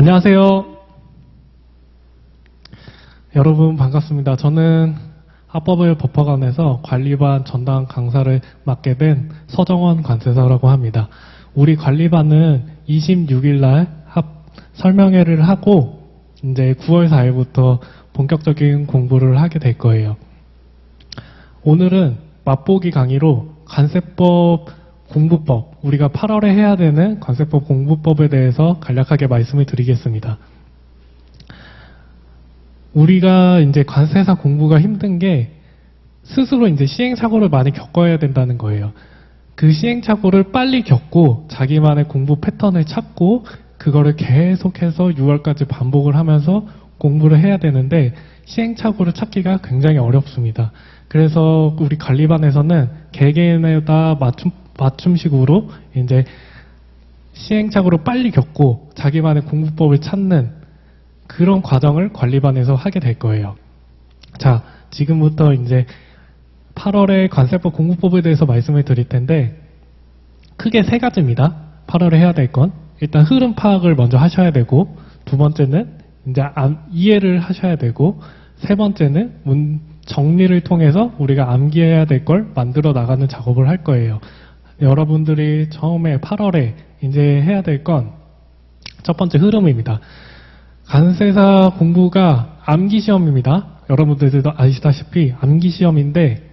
안녕하세요. 여러분 반갑습니다. 저는 합법을 법학원에서 관리반 전담 강사를 맡게 된 서정원 관세사라고 합니다. 우리 관리반은 26일 날 설명회를 하고 이제 9월 4일부터 본격적인 공부를 하게 될 거예요. 오늘은 맛보기 강의로 관세법 공부법, 우리가 8월에 해야 되는 관세법 공부법에 대해서 간략하게 말씀을 드리겠습니다. 우리가 이제 관세사 공부가 힘든 게 스스로 이제 시행착오를 많이 겪어야 된다는 거예요. 그 시행착오를 빨리 겪고 자기만의 공부 패턴을 찾고 그거를 계속해서 6월까지 반복을 하면서 공부를 해야 되는데 시행착오를 찾기가 굉장히 어렵습니다. 그래서 우리 관리반에서는 개개인마다 맞춤식으로 이제 시행착오를 빨리 겪고 자기만의 공부법을 찾는 그런 과정을 관리반에서 하게 될 거예요. 자, 지금부터 이제 8월에 관세법 공부법에 대해서 말씀을 드릴 텐데 크게 세 가지입니다. 8월에 해야 될 건 일단 흐름 파악을 먼저 하셔야 되고, 두 번째는 이제 이해를 하셔야 되고, 세 번째는 정리를 통해서 우리가 암기해야 될 걸 만들어 나가는 작업을 할 거예요. 여러분들이 처음에 8월에 이제 해야 될 건 첫 번째 흐름입니다. 관세사 공부가 암기 시험입니다. 여러분들도 아시다시피 암기 시험인데,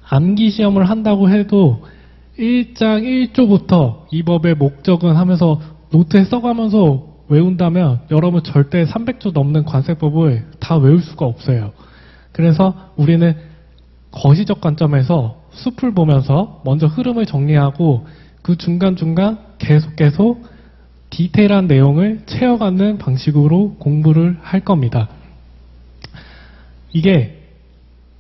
암기 시험을 한다고 해도 1장 1조부터 이 법의 목적은 하면서 노트에 써가면서 외운다면 여러분 절대 300조 넘는 관세법을 다 외울 수가 없어요. 그래서 우리는 거시적 관점에서 숲을 보면서 먼저 흐름을 정리하고 그 중간중간 계속 디테일한 내용을 채워가는 방식으로 공부를 할 겁니다. 이게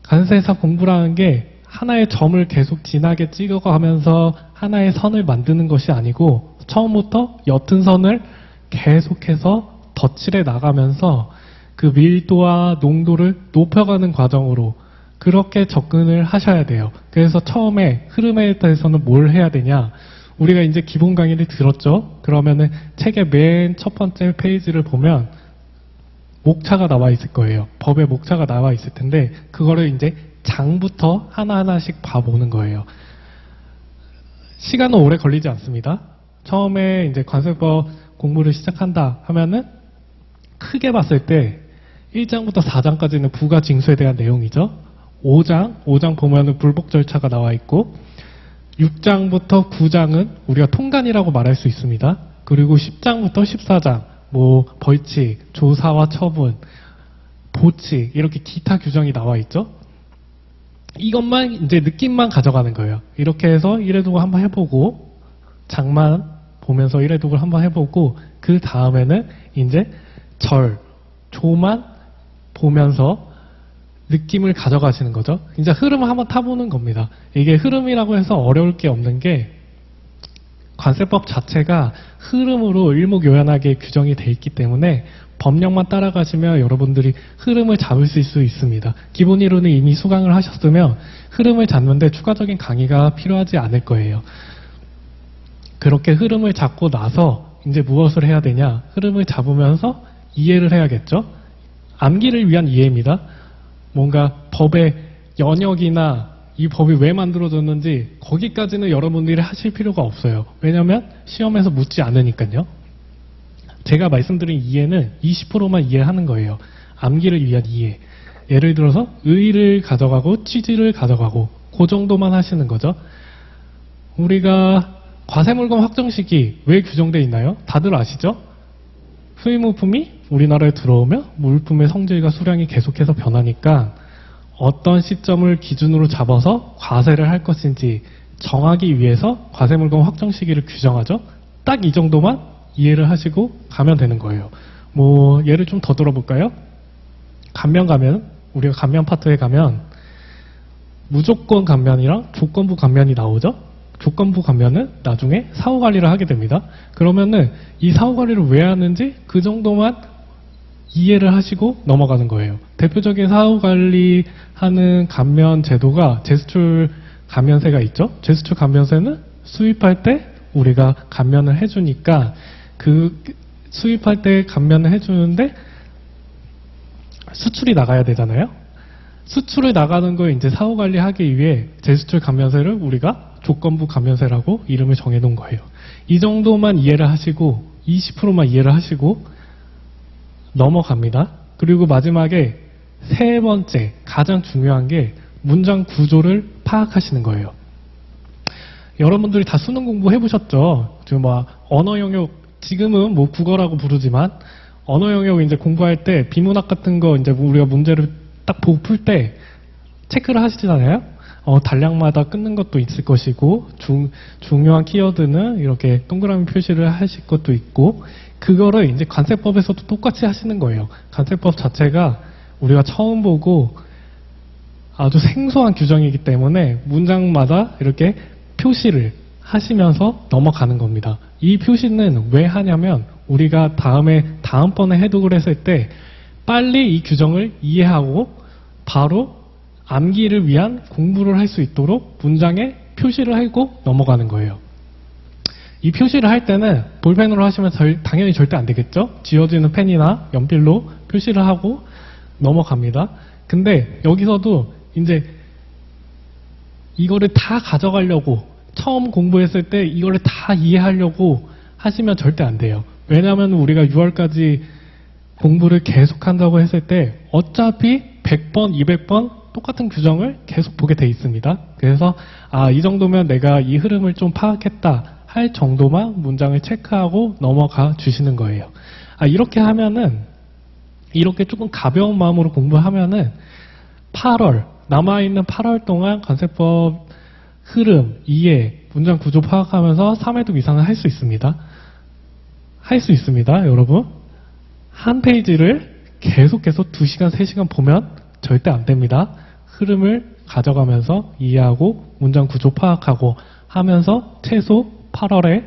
관세사 공부라는 게 하나의 점을 계속 진하게 찍어가면서 하나의 선을 만드는 것이 아니고 처음부터 옅은 선을 계속해서 덧칠해 나가면서 그 밀도와 농도를 높여가는 과정으로 그렇게 접근을 하셔야 돼요. 그래서 처음에 흐름에 대해서는 뭘 해야 되냐? 우리가 이제 기본 강의를 들었죠? 그러면은 책의 맨 첫 번째 페이지를 보면 목차가 나와 있을 거예요. 법의 목차가 나와 있을 텐데 그거를 이제 장부터 하나하나씩 봐보는 거예요. 시간은 오래 걸리지 않습니다. 처음에 이제 관세법 공부를 시작한다 하면은 크게 봤을 때 1장부터 4장까지는 부가 징수에 대한 내용이죠. 5장 보면은 불복 절차가 나와 있고 6장부터 9장은 우리가 통간이라고 말할 수 있습니다. 그리고 10장부터 14장 벌칙, 조사와 처분, 보칙 이렇게 기타 규정이 나와 있죠. 이것만 이제 느낌만 가져가는 거예요. 이렇게 해서 1회독을 한번 해보고 장만 보면서 1회독을 한번 해보고 그 다음에는 이제 조만 보면서 느낌을 가져가시는 거죠. 이제 흐름을 한번 타보는 겁니다. 이게 흐름이라고 해서 어려울 게 없는 게 관세법 자체가 흐름으로 일목요연하게 규정이 돼 있기 때문에 법령만 따라가시면 여러분들이 흐름을 잡을 수 있습니다. 기본 이론은 이미 수강을 하셨으면 흐름을 잡는데 추가적인 강의가 필요하지 않을 거예요. 그렇게 흐름을 잡고 나서 이제 무엇을 해야 되냐? 흐름을 잡으면서 이해를 해야겠죠? 암기를 위한 이해입니다. 뭔가 법의 연역이나 이 법이 왜 만들어졌는지 거기까지는 여러분들이 하실 필요가 없어요. 왜냐하면 시험에서 묻지 않으니까요. 제가 말씀드린 이해는 20%만 이해하는 거예요. 암기를 위한 이해. 예를 들어서 의의를 가져가고 취지를 가져가고 그 정도만 하시는 거죠. 우리가 과세물건 확정식이 왜 규정되어 있나요? 다들 아시죠? 수입물품이 우리나라에 들어오면 물품의 성질과 수량이 계속해서 변하니까 어떤 시점을 기준으로 잡아서 과세를 할 것인지 정하기 위해서 과세물건 확정 시기를 규정하죠. 딱 이 정도만 이해를 하시고 가면 되는 거예요. 예를 좀 더 들어볼까요? 우리가 감면 파트에 가면 무조건 감면이랑 조건부 감면이 나오죠. 조건부 감면은 나중에 사후관리를 하게 됩니다. 그러면은 이 사후관리를 왜 하는지 그 정도만 이해를 하시고 넘어가는 거예요. 대표적인 사후관리하는 감면 제도가 제수출 감면세가 있죠. 제수출 감면세는 수입할 때 우리가 감면을 해주니까 그 수입할 때 감면을 해주는데 수출이 나가야 되잖아요. 수출을 나가는 걸 이제 사후 관리하기 위해 재수출 감면세를 우리가 조건부 감면세라고 이름을 정해놓은 거예요. 이 정도만 이해를 하시고 20%만 이해를 하시고 넘어갑니다. 그리고 마지막에 세 번째 가장 중요한 게 문장 구조를 파악하시는 거예요. 여러분들이 다 수능 공부 해보셨죠? 지금 뭐 언어 영역 지금은 뭐 국어라고 부르지만 언어 영역 이제 공부할 때 비문학 같은 거 이제 우리가 문제를 딱 보고 풀 때 체크를 하시잖아요. 단락마다 끊는 것도 있을 것이고 중요한 키워드는 이렇게 동그라미 표시를 하실 것도 있고 그거를 이제 관세법에서도 똑같이 하시는 거예요. 관세법 자체가 우리가 처음 보고 아주 생소한 규정이기 때문에 문장마다 이렇게 표시를 하시면서 넘어가는 겁니다. 이 표시는 왜 하냐면 우리가 다음번에 해독을 했을 때 빨리 이 규정을 이해하고 바로 암기를 위한 공부를 할 수 있도록 문장에 표시를 하고 넘어가는 거예요. 이 표시를 할 때는 볼펜으로 하시면 당연히 절대 안 되겠죠? 지워지는 펜이나 연필로 표시를 하고 넘어갑니다. 근데 여기서도 이제 이거를 다 가져가려고 처음 공부했을 때 이거를 다 이해하려고 하시면 절대 안 돼요. 왜냐하면 우리가 6월까지 공부를 계속한다고 했을 때 어차피 100번, 200번 똑같은 규정을 계속 보게 돼 있습니다. 그래서 이 정도면 내가 이 흐름을 좀 파악했다 할 정도만 문장을 체크하고 넘어가 주시는 거예요. 이렇게 하면은 이렇게 조금 가벼운 마음으로 공부하면은 8월 남아있는 8월 동안 관세법 흐름, 이해, 문장 구조 파악하면서 3회독 이상은 할 수 있습니다. 할 수 있습니다, 여러분. 한 페이지를 계속해서 2시간, 3시간 보면 절대 안 됩니다. 흐름을 가져가면서 이해하고 문장 구조 파악하고 하면서 최소 8월에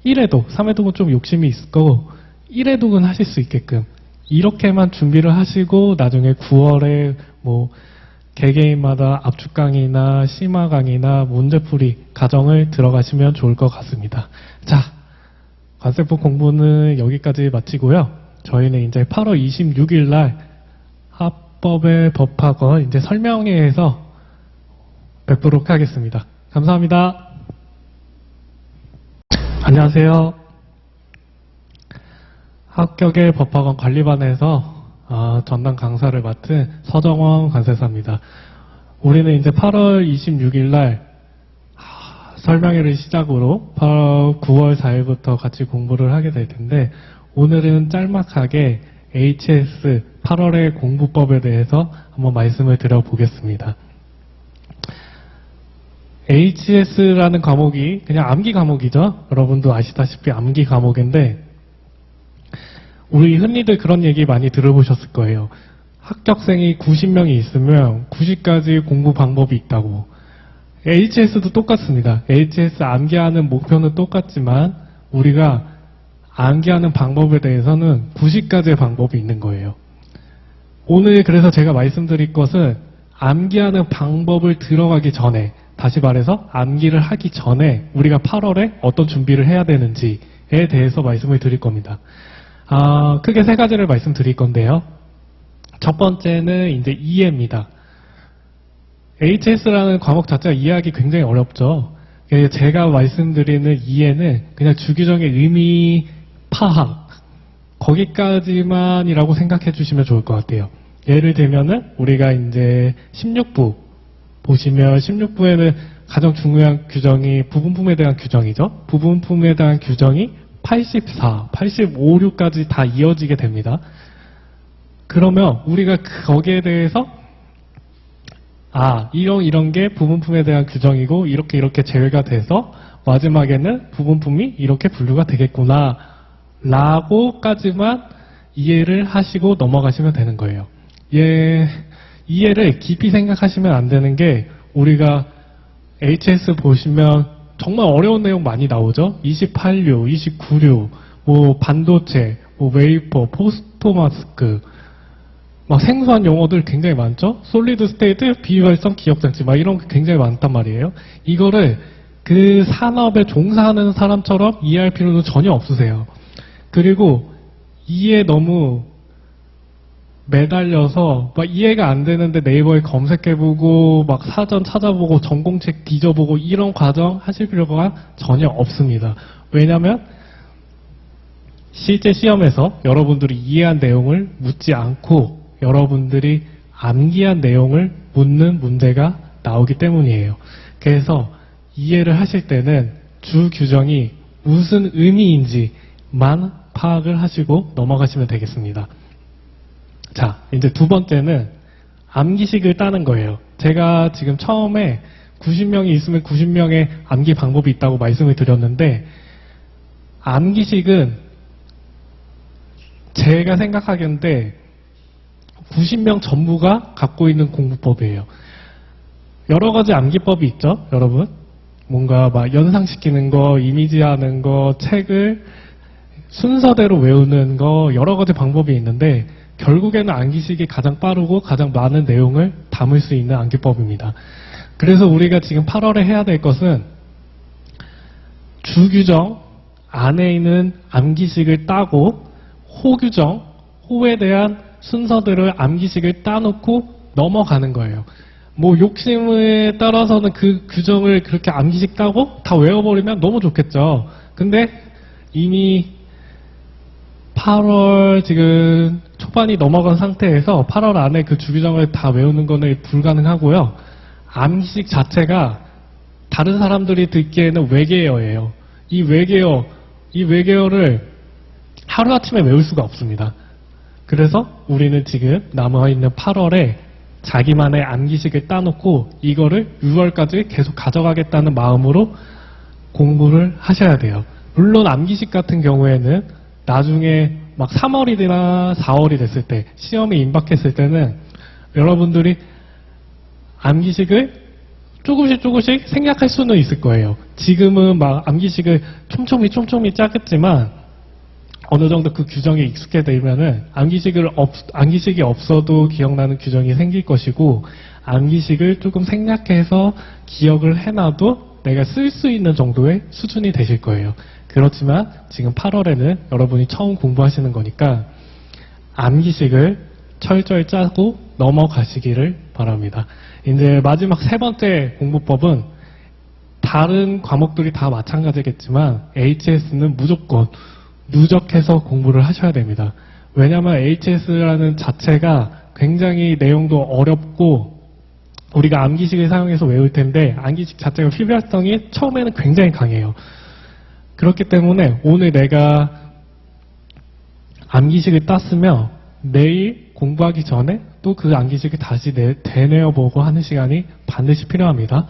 1회독, 3회독은 좀 욕심이 있을 거고 1회독은 하실 수 있게끔 이렇게만 준비를 하시고 나중에 9월에 뭐 개개인마다 압축 강의나 심화 강의나 문제풀이 과정을 들어가시면 좋을 것 같습니다. 자, 관세법 공부는 여기까지 마치고요. 저희는 이제 8월 26일 날 합법의 법학원 이제 설명회에서 뵙도록 하겠습니다. 감사합니다. 안녕하세요. 합격의 법학원 관리반에서 전담 강사를 맡은 서정원 관세사입니다. 우리는 이제 8월 26일 날 설명회를 시작으로 9월 4일부터 같이 공부를 하게 될 텐데 오늘은 짤막하게 HS 8월의 공부법에 대해서 한번 말씀을 드려보겠습니다. HS라는 과목이 그냥 암기 과목이죠. 여러분도 아시다시피 암기 과목인데 우리 흔히들 그런 얘기 많이 들어보셨을 거예요. 합격생이 90명이 있으면 90가지 공부 방법이 있다고. HS도 똑같습니다. HS 암기하는 목표는 똑같지만 우리가 암기하는 방법에 대해서는 90가지의 방법이 있는 거예요. 오늘 그래서 제가 말씀드릴 것은 암기하는 방법을 들어가기 전에 다시 말해서 암기를 하기 전에 우리가 8월에 어떤 준비를 해야 되는지에 대해서 말씀을 드릴 겁니다. 크게 세 가지를 말씀드릴 건데요. 첫 번째는 이제 이해입니다. HS라는 과목 자체가 이해하기 굉장히 어렵죠. 제가 말씀드리는 이해는 그냥 주기적인 의미 파악 거기까지만이라고 생각해 주시면 좋을 것 같아요. 예를 들면은 우리가 이제 16부 보시면 16부에는 가장 중요한 규정이 부분품에 대한 규정이죠. 부분품에 대한 규정이 84, 85, 6까지 다 이어지게 됩니다. 그러면 우리가 거기에 대해서 이런 게 부분품에 대한 규정이고 이렇게 제외가 돼서 마지막에는 부분품이 이렇게 분류가 되겠구나 라고까지만 이해를 하시고 넘어가시면 되는 거예요. 이해를 깊이 생각하시면 안 되는 게 우리가 HS 보시면 정말 어려운 내용 많이 나오죠. 28류, 29류, 뭐 반도체, 뭐 웨이퍼, 포스토마스크 막 생소한 용어들 굉장히 많죠. 솔리드 스테이트, 비활성 기억장치 막 이런 게 굉장히 많단 말이에요. 이거를 그 산업에 종사하는 사람처럼 이해할 필요는 전혀 없으세요. 그리고 이에 너무 매달려서 막 이해가 안 되는데 네이버에 검색해보고 막 사전 찾아보고 전공책 뒤져보고 이런 과정 하실 필요가 전혀 없습니다. 왜냐하면 실제 시험에서 여러분들이 이해한 내용을 묻지 않고 여러분들이 암기한 내용을 묻는 문제가 나오기 때문이에요. 그래서 이해를 하실 때는 주 규정이 무슨 의미인지만 파악을 하시고 넘어가시면 되겠습니다. 자, 이제 두 번째는 암기식을 따는 거예요. 제가 지금 처음에 90명이 있으면 90명의 암기 방법이 있다고 말씀을 드렸는데, 암기식은 제가 생각하기에 90명 전부가 갖고 있는 공부법이에요. 여러 가지 암기법이 있죠, 여러분? 뭔가 막 연상시키는 거, 이미지하는 거, 책을 순서대로 외우는 거, 여러 가지 방법이 있는데, 결국에는 암기식이 가장 빠르고 가장 많은 내용을 담을 수 있는 암기법입니다. 그래서 우리가 지금 8월에 해야 될 것은 주규정 안에 있는 암기식을 따고 호규정, 호에 대한 순서대로 암기식을 따놓고 넘어가는 거예요. 뭐 욕심에 따라서는 그 규정을 그렇게 암기식 따고 다 외워버리면 너무 좋겠죠. 근데 이미 8월 지금 초반이 넘어간 상태에서 8월 안에 그 주규정을 다 외우는 거는 불가능하고요. 암기식 자체가 다른 사람들이 듣기에는 외계어예요. 이 외계어를 하루아침에 외울 수가 없습니다. 그래서 우리는 지금 남아있는 8월에 자기만의 암기식을 따놓고 이거를 6월까지 계속 가져가겠다는 마음으로 공부를 하셔야 돼요. 물론 암기식 같은 경우에는 나중에 막 3월이나 4월이 됐을 때 시험에 임박했을 때는 여러분들이 암기식을 조금씩 생략할 수는 있을 거예요. 지금은 막 암기식을 촘촘히 짜겠지만 어느 정도 그 규정에 익숙해 되면은 암기식이 없어도 기억나는 규정이 생길 것이고, 암기식을 조금 생략해서 기억을 해놔도 내가 쓸 수 있는 정도의 수준이 되실 거예요. 그렇지만 지금 8월에는 여러분이 처음 공부하시는 거니까 암기식을 철저히 짜고 넘어가시기를 바랍니다. 이제 마지막 세 번째 공부법은 다른 과목들이 다 마찬가지겠지만 HS는 무조건 누적해서 공부를 하셔야 됩니다. 왜냐하면 HS라는 자체가 굉장히 내용도 어렵고 우리가 암기식을 사용해서 외울 텐데 암기식 자체가 필요성이 처음에는 굉장히 강해요. 그렇기 때문에 오늘 내가 암기식을 땄으면 내일 공부하기 전에 또 그 암기식을 다시 되뇌어보고 하는 시간이 반드시 필요합니다.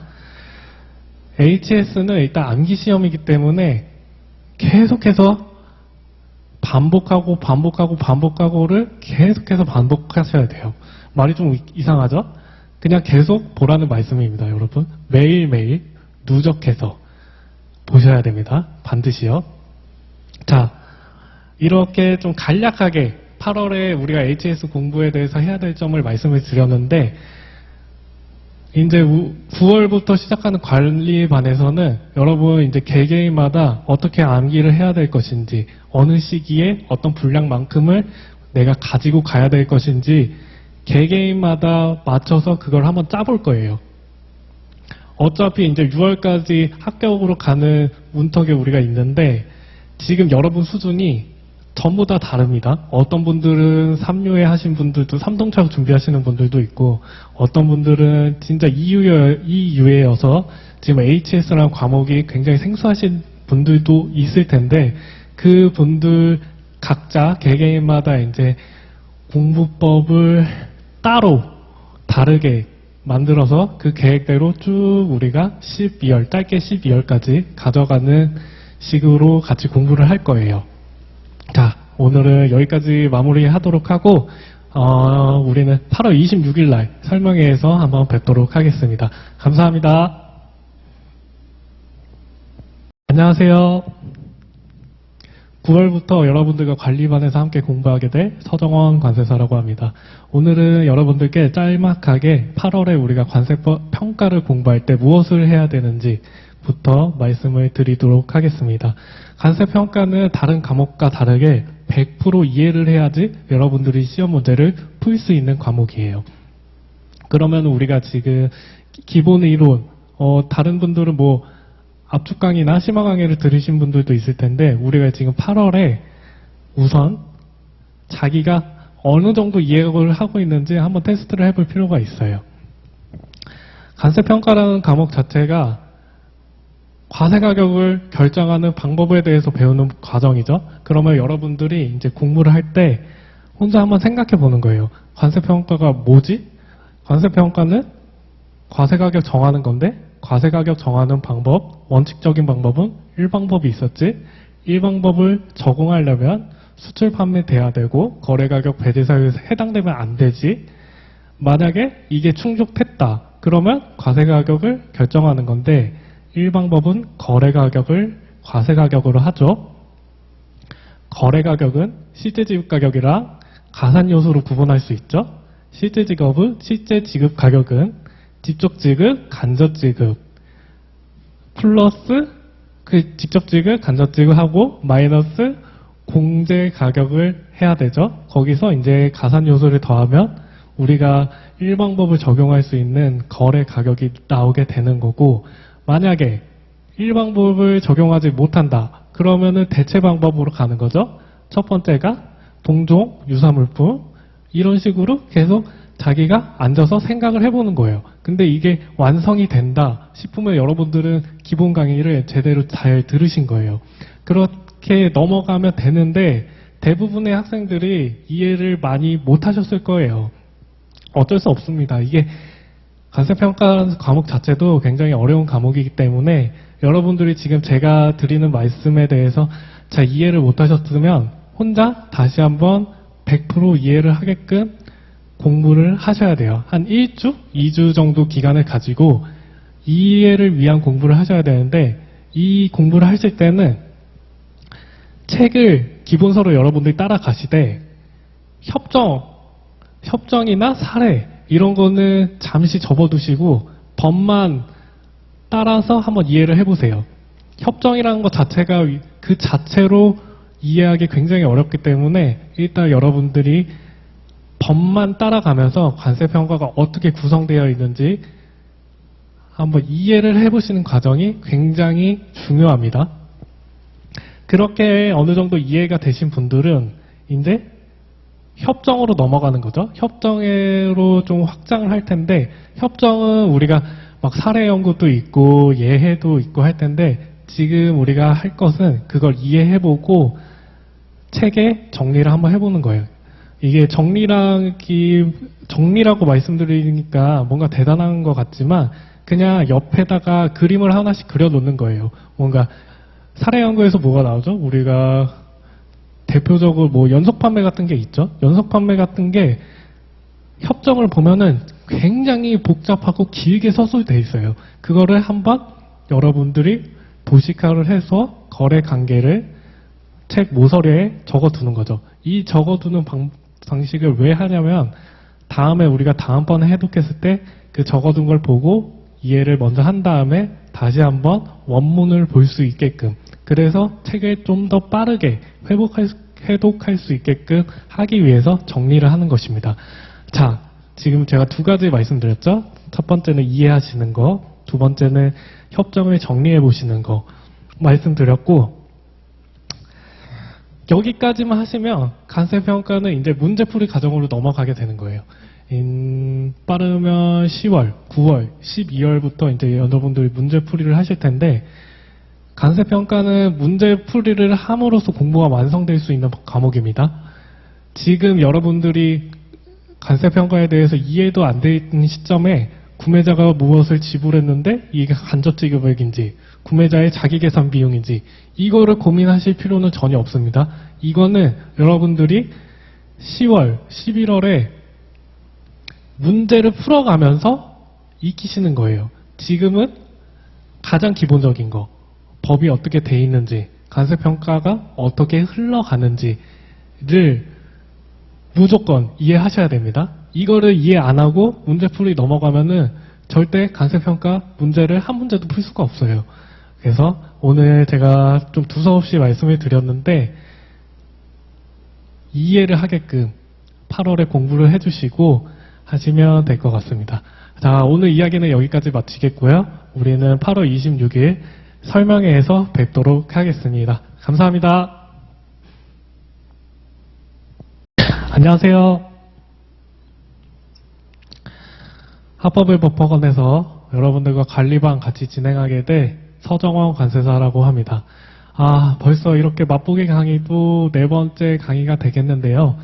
HS는 일단 암기시험이기 때문에 계속해서 반복하고를 계속해서 반복하셔야 돼요. 말이 좀 이상하죠? 그냥 계속 보라는 말씀입니다, 여러분. 매일매일 누적해서 보셔야 됩니다. 반드시요. 자, 이렇게 좀 간략하게 8월에 우리가 HS 공부에 대해서 해야 될 점을 말씀을 드렸는데, 이제 9월부터 시작하는 관리반에서는 여러분 이제 개개인마다 어떻게 암기를 해야 될 것인지, 어느 시기에 어떤 분량만큼을 내가 가지고 가야 될 것인지 개개인마다 맞춰서 그걸 한번 짜볼 거예요. 어차피 이제 6월까지 합격으로 가는 문턱에 우리가 있는데 지금 여러분 수준이 전부 다 다릅니다. 어떤 분들은 3유에 하신 분들도 3동차로 준비하시는 분들도 있고, 어떤 분들은 진짜 2유에여서 지금 HS라는 과목이 굉장히 생소하신 분들도 있을 텐데, 그 분들 각자 개개인마다 이제 공부법을 따로 다르게 만들어서 그 계획대로 쭉 우리가 12월, 짧게 12월까지 가져가는 식으로 같이 공부를 할 거예요. 자, 오늘은 여기까지 마무리하도록 하고 우리는 8월 26일 날 설명회에서 한번 뵙도록 하겠습니다. 감사합니다. 안녕하세요. 9월부터 여러분들과 관리반에서 함께 공부하게 될 서정원 관세사라고 합니다. 오늘은 여러분들께 짤막하게 8월에 우리가 관세법 평가를 공부할 때 무엇을 해야 되는지, 부터 말씀을 드리도록 하겠습니다. 관세평가는 다른 과목과 다르게 100% 이해를 해야지 여러분들이 시험 문제를 풀 수 있는 과목이에요. 그러면 우리가 지금 기본 이론, 다른 분들은 뭐 압축 강의나 심화 강의를 들으신 분들도 있을 텐데, 우리가 지금 8월에 우선 자기가 어느 정도 이해를 하고 있는지 한번 테스트를 해볼 필요가 있어요. 관세평가라는 과목 자체가 과세가격을 결정하는 방법에 대해서 배우는 과정이죠. 그러면 여러분들이 이제 공부를 할 때 혼자 한번 생각해 보는 거예요. 관세평가가 뭐지? 관세평가는 과세가격 정하는 건데, 과세가격 정하는 방법, 원칙적인 방법은 1방법이 있었지. 1방법을 적용하려면 수출 판매 돼야 되고 거래가격 배제사유에 해당되면 안 되지. 만약에 이게 충족했다. 그러면 과세가격을 결정하는 건데, 1방법은 거래가격을 과세가격으로 하죠. 거래가격은 실제지급가격이랑 가산요소로 구분할 수 있죠. 실제지급 가격은 직접지급, 간접지급 플러스 그 직접지급, 간접지급하고 마이너스 공제가격을 해야 되죠. 거기서 이제 가산요소를 더하면 우리가 1방법을 적용할 수 있는 거래가격이 나오게 되는 거고, 만약에 1방법을 적용하지 못한다. 그러면은 대체 방법으로 가는 거죠. 첫 번째가 동종, 유사물품, 이런 식으로 계속 자기가 앉아서 생각을 해보는 거예요. 근데 이게 완성이 된다 싶으면 여러분들은 기본 강의를 제대로 잘 들으신 거예요. 그렇게 넘어가면 되는데 대부분의 학생들이 이해를 많이 못하셨을 거예요. 어쩔 수 없습니다. 이게 관세평가라는 과목 자체도 굉장히 어려운 과목이기 때문에 여러분들이 지금 제가 드리는 말씀에 대해서 잘 이해를 못하셨으면 혼자 다시 한번 100% 이해를 하게끔 공부를 하셔야 돼요. 한 1주, 2주 정도 기간을 가지고 이해를 위한 공부를 하셔야 되는데, 이 공부를 하실 때는 책을 기본서로 여러분들이 따라가시되 협정이나 사례 이런 거는 잠시 접어두시고 법만 따라서 한번 이해를 해보세요. 협정이라는 것 자체가 그 자체로 이해하기 굉장히 어렵기 때문에 일단 여러분들이 법만 따라가면서 관세평가가 어떻게 구성되어 있는지 한번 이해를 해보시는 과정이 굉장히 중요합니다. 그렇게 어느 정도 이해가 되신 분들은 이제 협정으로 넘어가는 거죠. 협정으로 좀 확장을 할 텐데, 협정은 우리가 막 사례 연구도 있고 예해도 있고 할 텐데, 지금 우리가 할 것은 그걸 이해해보고 책에 정리를 한번 해보는 거예요. 이게 정리라고 말씀드리니까 뭔가 대단한 것 같지만 그냥 옆에다가 그림을 하나씩 그려놓는 거예요. 뭔가 사례 연구에서 뭐가 나오죠? 우리가 대표적으로 뭐 연속 판매 같은 게 있죠. 연속 판매 같은 게 협정을 보면은 굉장히 복잡하고 길게 서술되어 있어요. 그거를 한번 여러분들이 도식화를 해서 거래 관계를 책 모서리에 적어두는 거죠. 이 적어두는 방식을 왜 하냐면 다음에 우리가 다음번에 해독했을 때 그 적어둔 걸 보고 이해를 먼저 한 다음에 다시 한번 원문을 볼 수 있게끔, 그래서 책을 좀 더 빠르게 해독할 수 있게끔 하기 위해서 정리를 하는 것입니다. 자, 지금 제가 두 가지 말씀드렸죠. 첫 번째는 이해하시는 거, 두 번째는 협정을 정리해 보시는 거 말씀드렸고, 여기까지만 하시면 관세평가는 이제 문제풀이 과정으로 넘어가게 되는 거예요. 빠르면 10월, 9월, 12월부터 이제 여러분들이 문제풀이를 하실 텐데, 관세평가는 문제풀이를 함으로써 공부가 완성될 수 있는 과목입니다. 지금 여러분들이 관세평가에 대해서 이해도 안 돼 있는 시점에 구매자가 무엇을 지불했는데 이게 간접지급액인지 구매자의 자기계산 비용인지 이거를 고민하실 필요는 전혀 없습니다. 이거는 여러분들이 10월, 11월에 문제를 풀어가면서 익히시는 거예요. 지금은 가장 기본적인 거, 법이 어떻게 돼 있는지, 관세평가가 어떻게 흘러가는지를 무조건 이해하셔야 됩니다. 이거를 이해 안 하고 문제풀이 넘어가면은 절대 관세평가 문제를 한 문제도 풀 수가 없어요. 그래서 오늘 제가 좀 두서없이 말씀을 드렸는데 이해를 하게끔 8월에 공부를 해주시고 하시면 될 것 같습니다. 자, 오늘 이야기는 여기까지 마치겠고요. 우리는 8월 26일 설명회에서 뵙도록 하겠습니다. 감사합니다. 안녕하세요. 합법일법학원에서 여러분들과 관리반 같이 진행하게 될 서정원 관세사라고 합니다. 벌써 이렇게 맛보기 강의도 4번째 강의가 되겠는데요.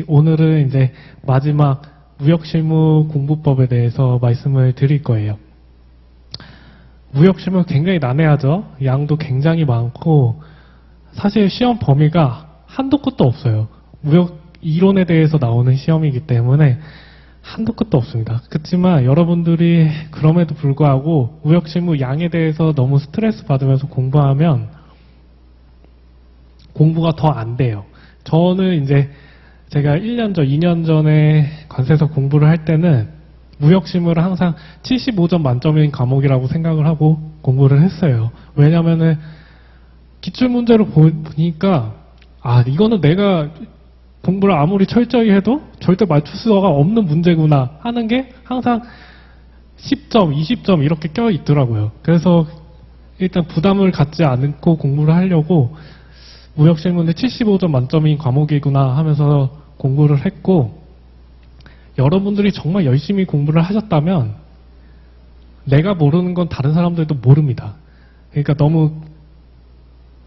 오늘은 이제 마지막 무역실무 공부법에 대해서 말씀을 드릴 거예요. 무역실무 굉장히 난해하죠. 양도 굉장히 많고 사실 시험 범위가 한도 끝도 없어요. 무역 이론에 대해서 나오는 시험이기 때문에 한도 끝도 없습니다. 그렇지만 여러분들이 그럼에도 불구하고 무역실무 양에 대해서 너무 스트레스 받으면서 공부하면 공부가 더 안 돼요. 저는 이제 제가 1년 전, 2년 전에 관세서 공부를 할 때는 무역실무를 항상 75점 만점인 과목이라고 생각을 하고 공부를 했어요. 왜냐면은 기출문제로 보니까 이거는 내가 공부를 아무리 철저히 해도 절대 맞출 수가 없는 문제구나 하는 게 항상 10점, 20점 이렇게 껴 있더라고요. 그래서 일단 부담을 갖지 않고 공부를 하려고 무역실무는 75점 만점인 과목이구나 하면서 공부를 했고, 여러분들이 정말 열심히 공부를 하셨다면 내가 모르는 건 다른 사람들도 모릅니다. 그러니까 너무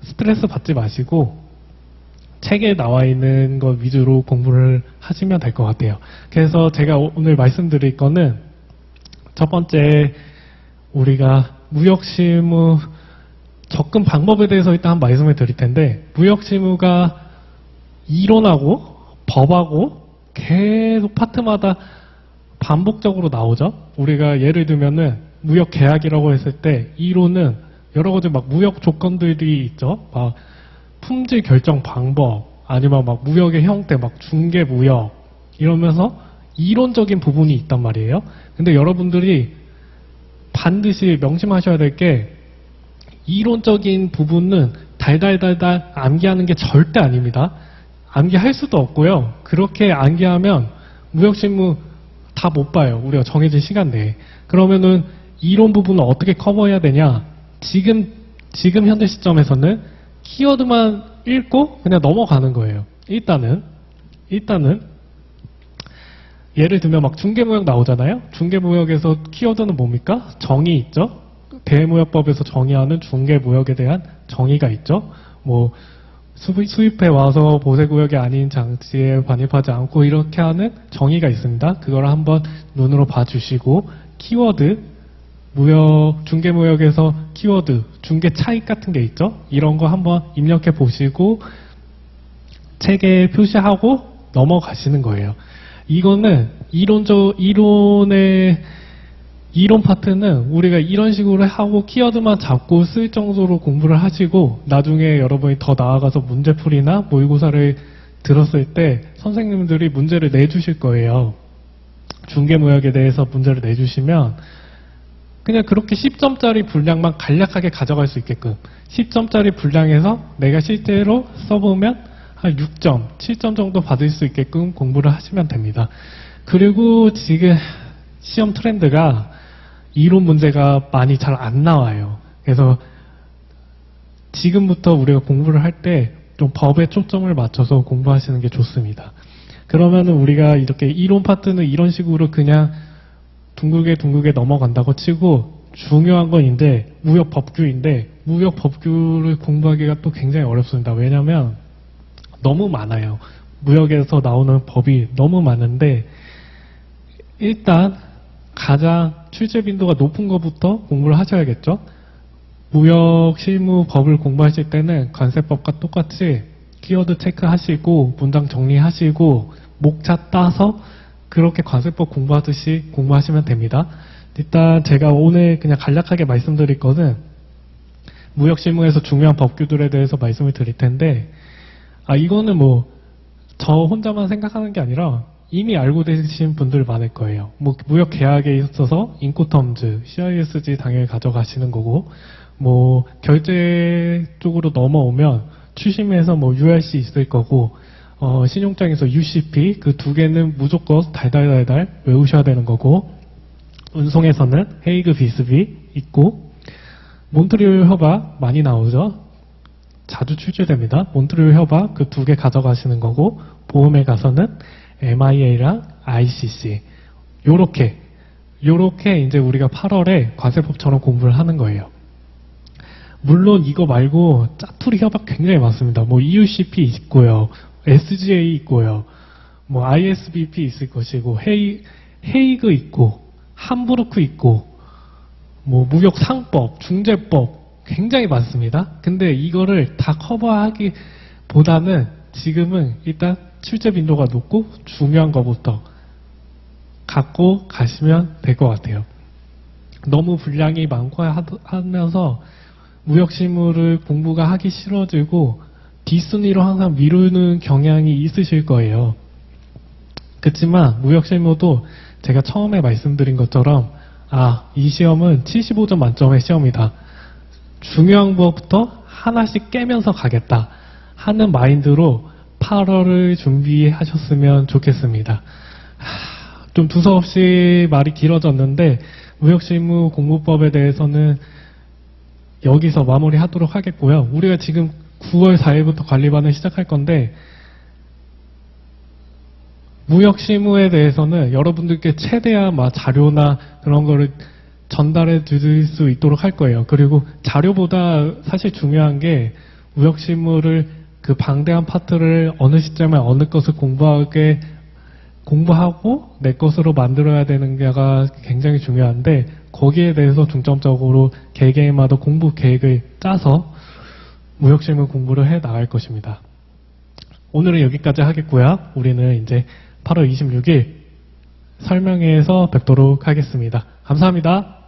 스트레스 받지 마시고 책에 나와 있는 것 위주로 공부를 하시면 될 것 같아요. 그래서 제가 오늘 말씀드릴 거는 첫 번째, 우리가 무역실무 접근 방법에 대해서 일단 한 말씀을 드릴 텐데, 무역실무가 이론하고 법하고 계속 파트마다 반복적으로 나오죠. 우리가 예를 들면은 무역 계약이라고 했을 때 이론은 여러 가지 막 무역 조건들이 있죠. 막 품질 결정 방법, 아니면 막 무역의 형태, 막 중개 무역 이러면서 이론적인 부분이 있단 말이에요. 근데 여러분들이 반드시 명심하셔야 될 게, 이론적인 부분은 달달달달 암기하는 게 절대 아닙니다. 암기할 수도 없고요. 그렇게 암기하면 무역실무 다 못 봐요. 우리가 정해진 시간 내에. 그러면은 이론 부분을 어떻게 커버해야 되냐? 지금 현재 시점에서는 키워드만 읽고 그냥 넘어가는 거예요. 일단은 예를 들면 막 중개무역 나오잖아요. 중개무역에서 키워드는 뭡니까? 정의 있죠. 대무역법에서 정의하는 중개무역에 대한 정의가 있죠. 뭐 수입해 와서 보세구역이 아닌 장치에 반입하지 않고 이렇게 하는 정의가 있습니다. 그걸 한번 눈으로 봐주시고, 키워드, 중개무역에서 키워드, 중개 차익 같은 게 있죠. 이런 거 한번 입력해 보시고 책에 표시하고 넘어가시는 거예요. 이거는 이론 파트는 우리가 이런 식으로 하고 키워드만 잡고 쓸 정도로 공부를 하시고, 나중에 여러분이 더 나아가서 문제풀이나 모의고사를 들었을 때 선생님들이 문제를 내주실 거예요. 중개무역에 대해서 문제를 내주시면 그냥 그렇게 10점짜리 분량만 간략하게 가져갈 수 있게끔 10점짜리 분량에서 내가 실제로 써보면 한 6점, 7점 정도 받을 수 있게끔 공부를 하시면 됩니다. 그리고 지금 시험 트렌드가 이론 문제가 많이 잘 안 나와요. 그래서 지금부터 우리가 공부를 할 때 좀 법에 초점을 맞춰서 공부하시는 게 좋습니다. 그러면은 우리가 이렇게 이론 파트는 이런 식으로 그냥 둥글게 넘어간다고 치고, 중요한 건인데 무역 법규인데, 무역 법규를 공부하기가 또 굉장히 어렵습니다. 왜냐하면 너무 많아요. 무역에서 나오는 법이 너무 많은데, 일단 가장 출제 빈도가 높은 것부터 공부를 하셔야겠죠. 무역 실무 법을 공부하실 때는 관세법과 똑같이 키워드 체크하시고 문장 정리하시고 목차 따서 그렇게 관세법 공부하듯이 공부하시면 됩니다. 일단 제가 오늘 그냥 간략하게 말씀드릴 것은 무역 실무에서 중요한 법규들에 대해서 말씀을 드릴 텐데, 이거는 뭐 저 혼자만 생각하는 게 아니라 이미 알고 계신 분들 많을 거예요. 무역 계약에 있어서 인코텀즈, CISG 당연히 가져가시는 거고, 뭐 결제 쪽으로 넘어오면 추심에서 뭐 URC 있을 거고 신용장에서 UCP 그 두 개는 무조건 달달달달 외우셔야 되는 거고 운송에서는 헤이그 비스비 있고 몬트리올 협약 많이 나오죠. 자주 출제됩니다. 몬트리올 협약 그 두 개 가져가시는 거고 보험에 가서는 MIA랑 ICC 요렇게 이제 우리가 8월에 관세법처럼 공부를 하는 거예요. 물론 이거 말고 짜투리 협약 굉장히 많습니다. 뭐 EUCP 있고요. SGA 있고요. 뭐 ISBP 있을 것이고 헤이그 있고 함부르크 있고 뭐 무역상법, 중재법 굉장히 많습니다. 근데 이거를 다 커버하기보다는 지금은 일단 출제 빈도가 높고 중요한 거부터 갖고 가시면 될 것 같아요. 너무 분량이 많고 하면서 무역실무를 공부가 하기 싫어지고 뒷순위로 항상 미루는 경향이 있으실 거예요. 그렇지만 무역실무도 제가 처음에 말씀드린 것처럼 이 시험은 75점 만점의 시험이다. 중요한 것부터 하나씩 깨면서 가겠다 하는 마인드로 8월을 준비하셨으면 좋겠습니다. 좀 두서없이 말이 길어졌는데 무역실무 공부법에 대해서는 여기서 마무리하도록 하겠고요. 우리가 지금 9월 4일부터 관리반을 시작할 건데 무역실무에 대해서는 여러분들께 최대한 자료나 그런 거를 전달해 드릴 수 있도록 할 거예요. 그리고 자료보다 사실 중요한 게 무역실무를 그 방대한 파트를 어느 시점에 어느 것을 공부하고 내 것으로 만들어야 되는 게가 굉장히 중요한데 거기에 대해서 중점적으로 개개인마다 공부 계획을 짜서 무역실무 공부를 해 나갈 것입니다. 오늘은 여기까지 하겠고요. 우리는 이제 8월 26일 설명회에서 뵙도록 하겠습니다. 감사합니다.